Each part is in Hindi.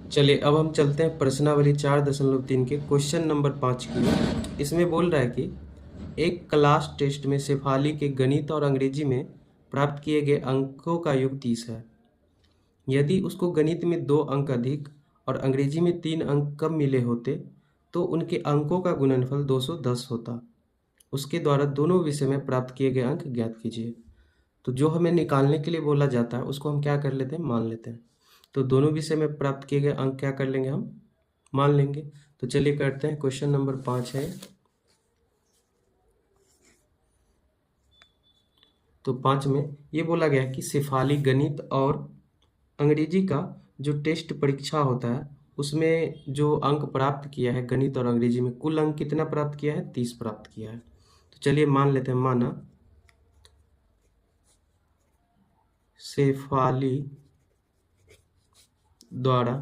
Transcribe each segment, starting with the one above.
चलिए अब हम चलते हैं प्रश्नावली 4.3 के क्वेश्चन नंबर 5 की। इसमें बोल रहा है कि एक क्लास टेस्ट में शेफाली के गणित और अंग्रेजी में प्राप्त किए गए अंकों का योग 30 है। यदि उसको गणित में 2 अंक अधिक और अंग्रेजी में 3 अंक कम मिले होते तो उनके अंकों का गुणनफल 210 होता। उसके द्वारा दोनों विषय में प्राप्त किए गए अंक ज्ञात कीजिए। तो जो हमें निकालने के लिए बोला जाता है उसको हम क्या कर लेते हैं, मान लेते हैं। तो दोनों विषय में प्राप्त किए गए अंक क्या कर लेंगे, हम मान लेंगे। तो चलिए करते हैं। क्वेश्चन नंबर 5 है। तो 5 में ये बोला गया है कि शेफाली गणित और अंग्रेजी का जो टेस्ट परीक्षा होता है उसमें जो अंक प्राप्त किया है गणित और अंग्रेजी में, कुल अंक कितना प्राप्त किया है, 30 प्राप्त किया है। तो चलिए मान लेते हैं। माना शेफाली द्वारा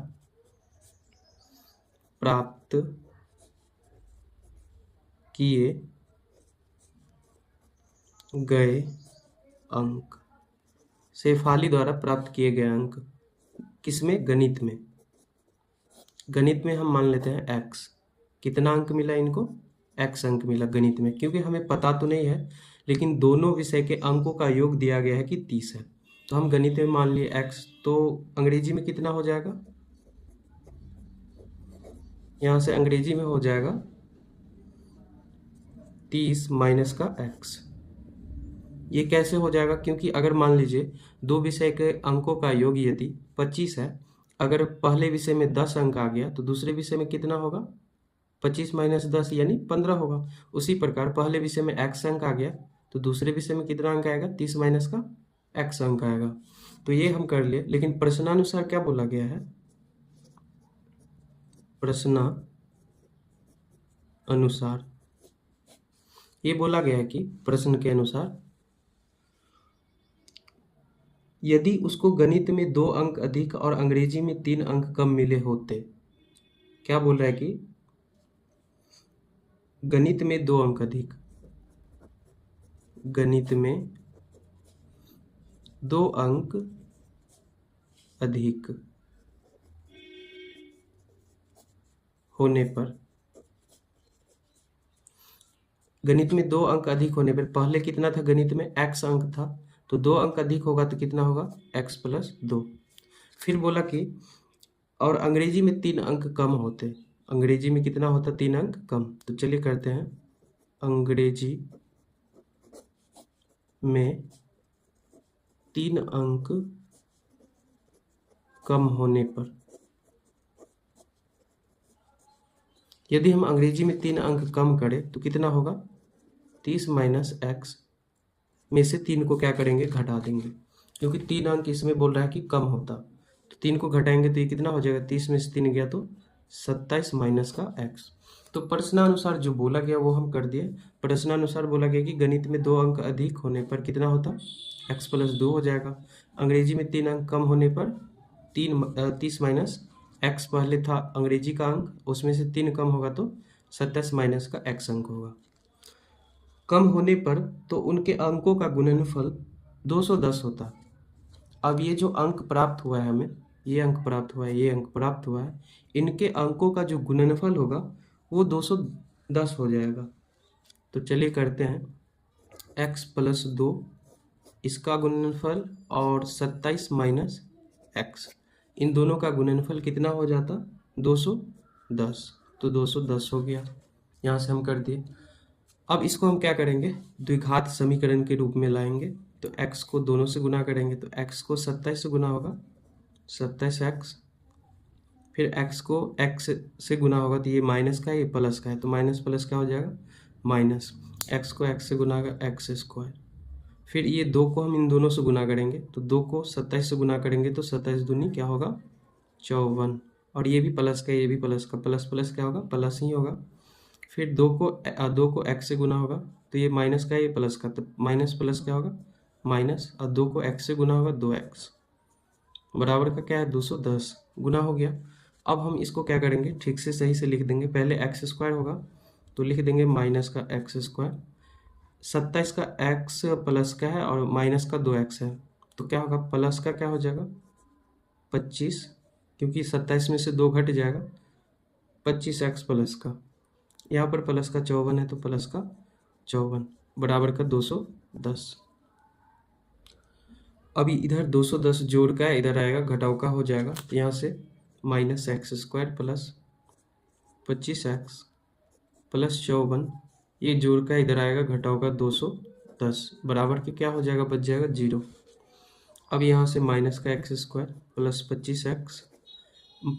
प्राप्त किए गए अंक, शेफाली द्वारा प्राप्त किए गए अंक किसमें, गणित में। गणित में हम मान लेते हैं x। कितना अंक मिला इनको, x अंक मिला गणित में, क्योंकि हमें पता तो नहीं है लेकिन दोनों विषय के अंकों का योग दिया गया है कि 30 है। तो हम गणित में मान लिए x, तो अंग्रेजी में कितना हो जाएगा, यहाँ से अंग्रेजी में हो जाएगा 30 माइनस का x। ये कैसे हो जाएगा, क्योंकि अगर मान लीजिए दो विषय के अंकों का योग यदि 25 है, अगर पहले विषय में 10 अंक आ गया तो दूसरे विषय में कितना होगा, 25 माइनस 10 यानी 15 होगा। उसी प्रकार पहले विषय में x अंक आ गया तो दूसरे विषय में कितना अंक आएगा, 30 माइनस का x अंक आएगा। तो ये हम कर लिए, लेकिन प्रश्नानुसार क्या बोला गया है, प्रश्न अनुसार ये बोला गया है कि प्रश्न के अनुसार यदि उसको गणित में 2 अंक अधिक और अंग्रेजी में 3 अंक कम मिले होते, क्या बोल रहा है कि गणित में 2 अंक अधिक, गणित में 2 अंक अधिक होने पर, गणित में 2 अंक अधिक होने पर पहले कितना था, गणित में x अंक था, तो 2 अंक अधिक होगा तो कितना होगा, x प्लस 2। फिर बोला कि और अंग्रेजी में 3 अंक कम होते, अंग्रेजी में कितना होता, 3 अंक कम। तो चलिए करते हैं। अंग्रेजी में 3 अंक कम होने पर, यदि हम अंग्रेजी में 3 अंक कम करें तो कितना होगा, 30 माइनस x में से 3 को क्या करेंगे, घटा देंगे, क्योंकि 3 अंक इसमें बोल रहा है कि कम होता। तो 3 को घटाएंगे तो ये कितना हो जाएगा, 30 में से 3 गया तो 27 माइनस का x। तो प्रश्नानुसार जो बोला गया वो हम कर दिए। प्रश्नानुसार बोला गया कि गणित में 2 अंक अधिक होने पर कितना होता, x प्लस 2 हो जाएगा। अंग्रेजी में 3 अंक कम होने पर 30 माइनस x पहले था अंग्रेजी का अंक, उसमें से 3 कम होगा तो 27 माइनस का x अंक होगा। कम होने पर तो उनके अंकों का गुणनफल 210 होता। अब ये जो अंक प्राप्त हुआ है हमें, ये अंक प्राप्त हुआ है, ये अंक प्राप्त हुआ है, इनके अंकों का जो गुणनफल होगा वो 210 हो जाएगा। तो चलिए करते हैं। x प्लस 2 इसका गुणनफल और 27 माइनस x, इन दोनों का गुणनफल कितना हो जाता, 210। तो 210 हो गया, यहाँ से हम कर दिए। अब इसको हम क्या करेंगे, द्विघात समीकरण के रूप में लाएंगे। तो x को दोनों से गुना करेंगे तो x को 27 से गुना होगा, 27x। फिर x को x से गुना होगा तो ये माइनस का है, ये प्लस का है, तो माइनस प्लस क्या हो जाएगा, माइनस। x को x से गुना होगा, एक्स स्क्वायर। फिर ये 2 को हम इन दोनों से गुना करेंगे तो 2 को 27 से गुना करेंगे तो 27 दूनी क्या होगा, 54। और ये भी प्लस का, ये भी प्लस का, प्लस प्लस क्या होगा, प्लस ही होगा। फिर 2 को x से गुना होगा तो ये माइनस का है, ये प्लस का, तो माइनस प्लस क्या होगा, माइनस। और 2 को x से गुना होगा, 2x बराबर का क्या है, 210 गुना हो गया। अब हम इसको क्या करेंगे, ठीक से सही से लिख देंगे। पहले एक्स स्क्वायर होगा तो लिख देंगे माइनस का एक्स स्क्वायर, 27 का x प्लस का है और माइनस का 2x है, तो क्या होगा, प्लस का क्या हो जाएगा 25 क्योंकि 27 में से 2 घट जाएगा, 25x प्लस का, यहाँ पर प्लस का 54 है तो प्लस का 54 बराबर का 210। अभी इधर 210 जोड़ का है, इधर आएगा घटाव का हो जाएगा, तो यहाँ से minus x square plus 25x plus 54, ये जोड़ का इधर आएगा घटाव का 210 बराबर के क्या हो जाएगा, बच जाएगा 0। अब यहाँ से माइनस का x square plus 25x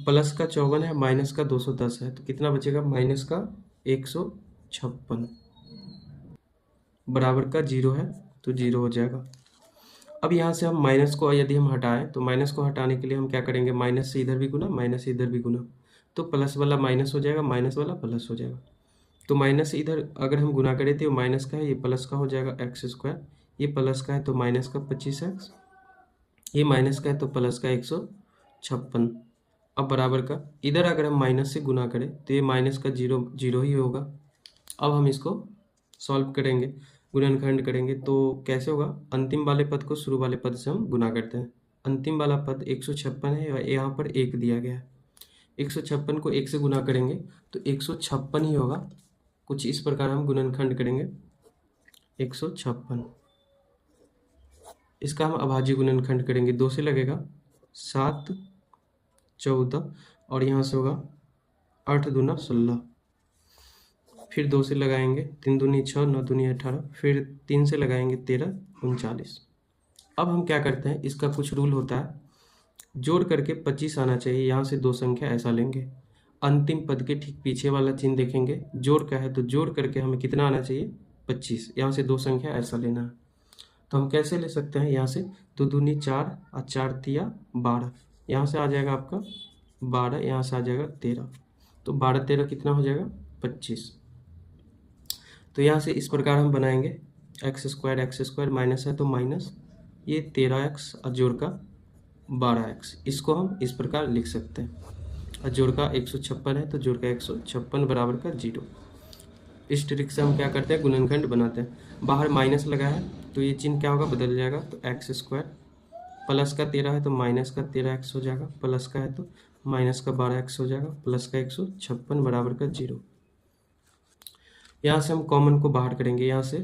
plus का 54 है, माइनस का 210 है, तो कितना बचेगा, माइनस का 156 बराबर का 0 है, तो 0 हो जाएगा। अब यहाँ से हम माइनस को यदि हम हटाएं तो माइनस को हटाने के लिए हम क्या करेंगे, माइनस से इधर भी गुना, माइनस से इधर भी गुना, तो प्लस वाला माइनस हो जाएगा, माइनस वाला प्लस हो जाएगा। तो माइनस से इधर अगर हम गुना करें तो ये माइनस का है, ये प्लस का हो जाएगा एक्स स्क्वायर, ये प्लस का है तो माइनस का 25x, ये माइनस का है तो प्लस का 156। अब बराबर का इधर अगर हम माइनस से गुना करें तो ये माइनस का 0 0 ही होगा। अब हम इसको सॉल्व करेंगे, गुणनखंड करेंगे, तो कैसे होगा, अंतिम वाले पद को शुरू वाले पद से हम गुना करते हैं। अंतिम वाला पद 156 है और यहाँ पर 1 दिया गया है, 156 को 1 से गुना करेंगे तो 156 ही होगा। कुछ इस प्रकार हम गुणनखंड करेंगे 156, इसका हम अभाज्य गुणनखंड करेंगे, 2 से लगेगा 7 14 और यहाँ से होगा 8 दूना 16, फिर 2 से लगाएंगे 3 दूनी 6 9 दूनी 18, फिर 3 से लगाएंगे 13 39। अब हम क्या करते हैं, इसका कुछ रूल होता है, जोड़ करके 25 आना चाहिए, यहाँ से 2 संख्या ऐसा लेंगे, अंतिम पद के ठीक पीछे वाला चिन्ह देखेंगे, जोड़ का है तो जोड़ करके हमें कितना आना चाहिए, 25, यहाँ से 2 संख्या ऐसा लेना है। तो हम कैसे ले सकते हैं, यहाँ से 2 दूनी 4 और 4 तिया 12, यहाँ से आ जाएगा आपका 12, यहाँ से आ जाएगा 13, तो 12 13 कितना हो जाएगा 25। तो यहाँ से इस प्रकार हम बनाएंगे, एक्स स्क्वायर माइनस है तो माइनस ये 13x और जोड़ का 12x, इसको हम इस प्रकार लिख सकते हैं, और जोड़ का 156 है तो जोड़ का 156 बराबर का 0। इस ट्रिक से हम क्या करते हैं, गुणनखंड बनाते हैं। बाहर माइनस लगा है तो ये चिन्ह क्या होगा, बदल जाएगा, तो एक्स स्क्वायर प्लस का 13 है तो माइनस का 13x हो जाएगा, प्लस का है तो माइनस का 12x हो जाएगा, प्लस का 156 बराबर का 0। यहाँ से हम कॉमन को बाहर करेंगे, यहाँ से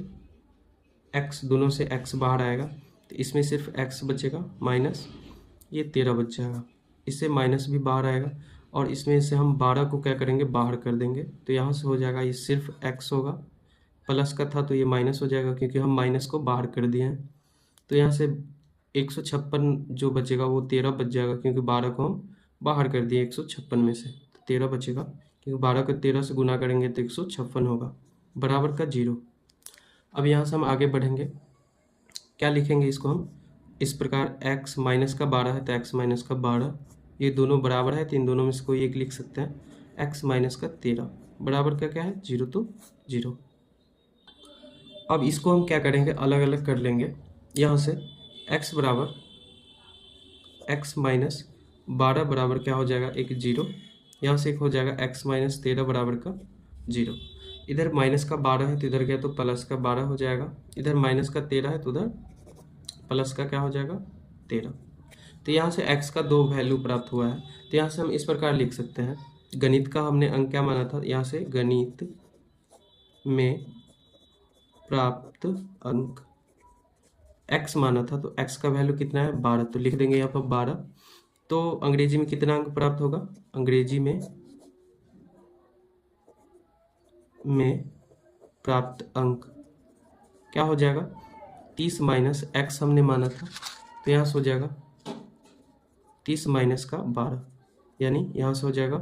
x, दोनों से x बाहर आएगा तो इसमें सिर्फ x बचेगा, माइनस ये 13 बच जाएगा, इससे माइनस भी बाहर आएगा और इसमें से हम 12 को क्या करेंगे, बाहर कर देंगे, तो यहाँ से हो जाएगा ये सिर्फ x होगा, प्लस का था तो ये माइनस हो जाएगा क्योंकि हम माइनस को बाहर कर दिए हैं। तो यहाँ से 156 जो बचेगा वो 13 बच जाएगा, क्योंकि 12 को हम बाहर कर दिए 156 में से, तो 13 बचेगा, क्योंकि 12 को 13 से गुना करेंगे तो 156 होगा, बराबर का 0। अब यहाँ से हम आगे बढ़ेंगे, क्या लिखेंगे, इसको हम इस प्रकार, x माइनस का 12 है तो x माइनस का 12, ये दोनों बराबर है तो इन दोनों में से कोई एक लिख सकते हैं, x माइनस का 13 बराबर का क्या है 0, तो 0। अब इसको हम क्या करेंगे, अलग अलग कर लेंगे, यहाँ से x बराबर x माइनस 12 बराबर क्या हो जाएगा, एक 0, यहाँ से एक हो जाएगा x माइनस 13 बराबर का 0। इधर माइनस का 12 है तो इधर गया तो प्लस का 12 हो जाएगा, इधर माइनस का 13 है तो उधर प्लस का क्या हो जाएगा 13। तो यहाँ से x का 2 वैल्यू प्राप्त हुआ है, तो यहाँ से हम इस प्रकार लिख सकते हैं, गणित का हमने अंक क्या माना था, यहाँ से गणित में प्राप्त अंक x माना था, तो x का वैल्यू कितना है 12, तो लिख देंगे यहाँ पर 12। तो अंग्रेजी में कितना अंक प्राप्त होगा, अंग्रेजी में प्राप्त अंक क्या हो जाएगा, 30 माइनस x हमने माना था, तो यहाँ से हो जाएगा 30 माइनस का 12, यानी यहाँ से हो जाएगा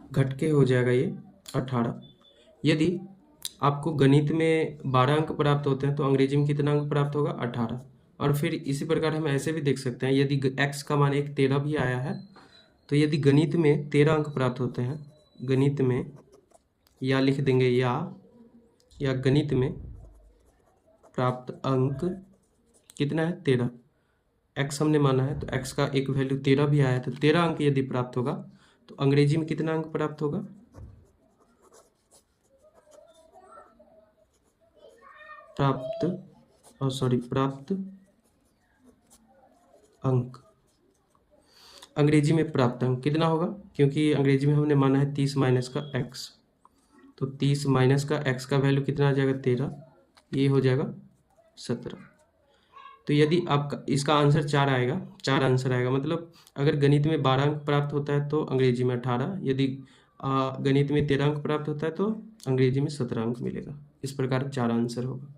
घट के हो जाएगा ये 18। यदि आपको गणित में 12 अंक प्राप्त होते हैं तो अंग्रेजी में कितना अंक प्राप्त होगा 18। और फिर इसी प्रकार हम ऐसे भी देख सकते हैं, यदि x का मान एक 13 भी आया है तो यदि गणित में 13 अंक प्राप्त होते हैं, गणित में, या लिख देंगे या गणित में प्राप्त अंक कितना है 13, x हमने माना है तो x का एक वैल्यू 13 भी आया है, तो 13 अंक यदि प्राप्त होगा तो अंग्रेजी में कितना अंक प्राप्त होगा, प्राप्त अंक अंग्रेजी में प्राप्त अंक कितना होगा, क्योंकि अंग्रेजी में हमने माना है 30 माइनस का x, तो 30 माइनस का x का वैल्यू कितना आ जाएगा 13, ये हो जाएगा 17। तो यदि आपका इसका आंसर 4 आएगा, 4 आंसर आएगा, मतलब अगर गणित में 12 अंक प्राप्त होता है तो अंग्रेजी में 18, यदि गणित में 13 अंक प्राप्त होता है तो अंग्रेजी में 17 अंक मिलेगा। इस प्रकार 4 आंसर होगा।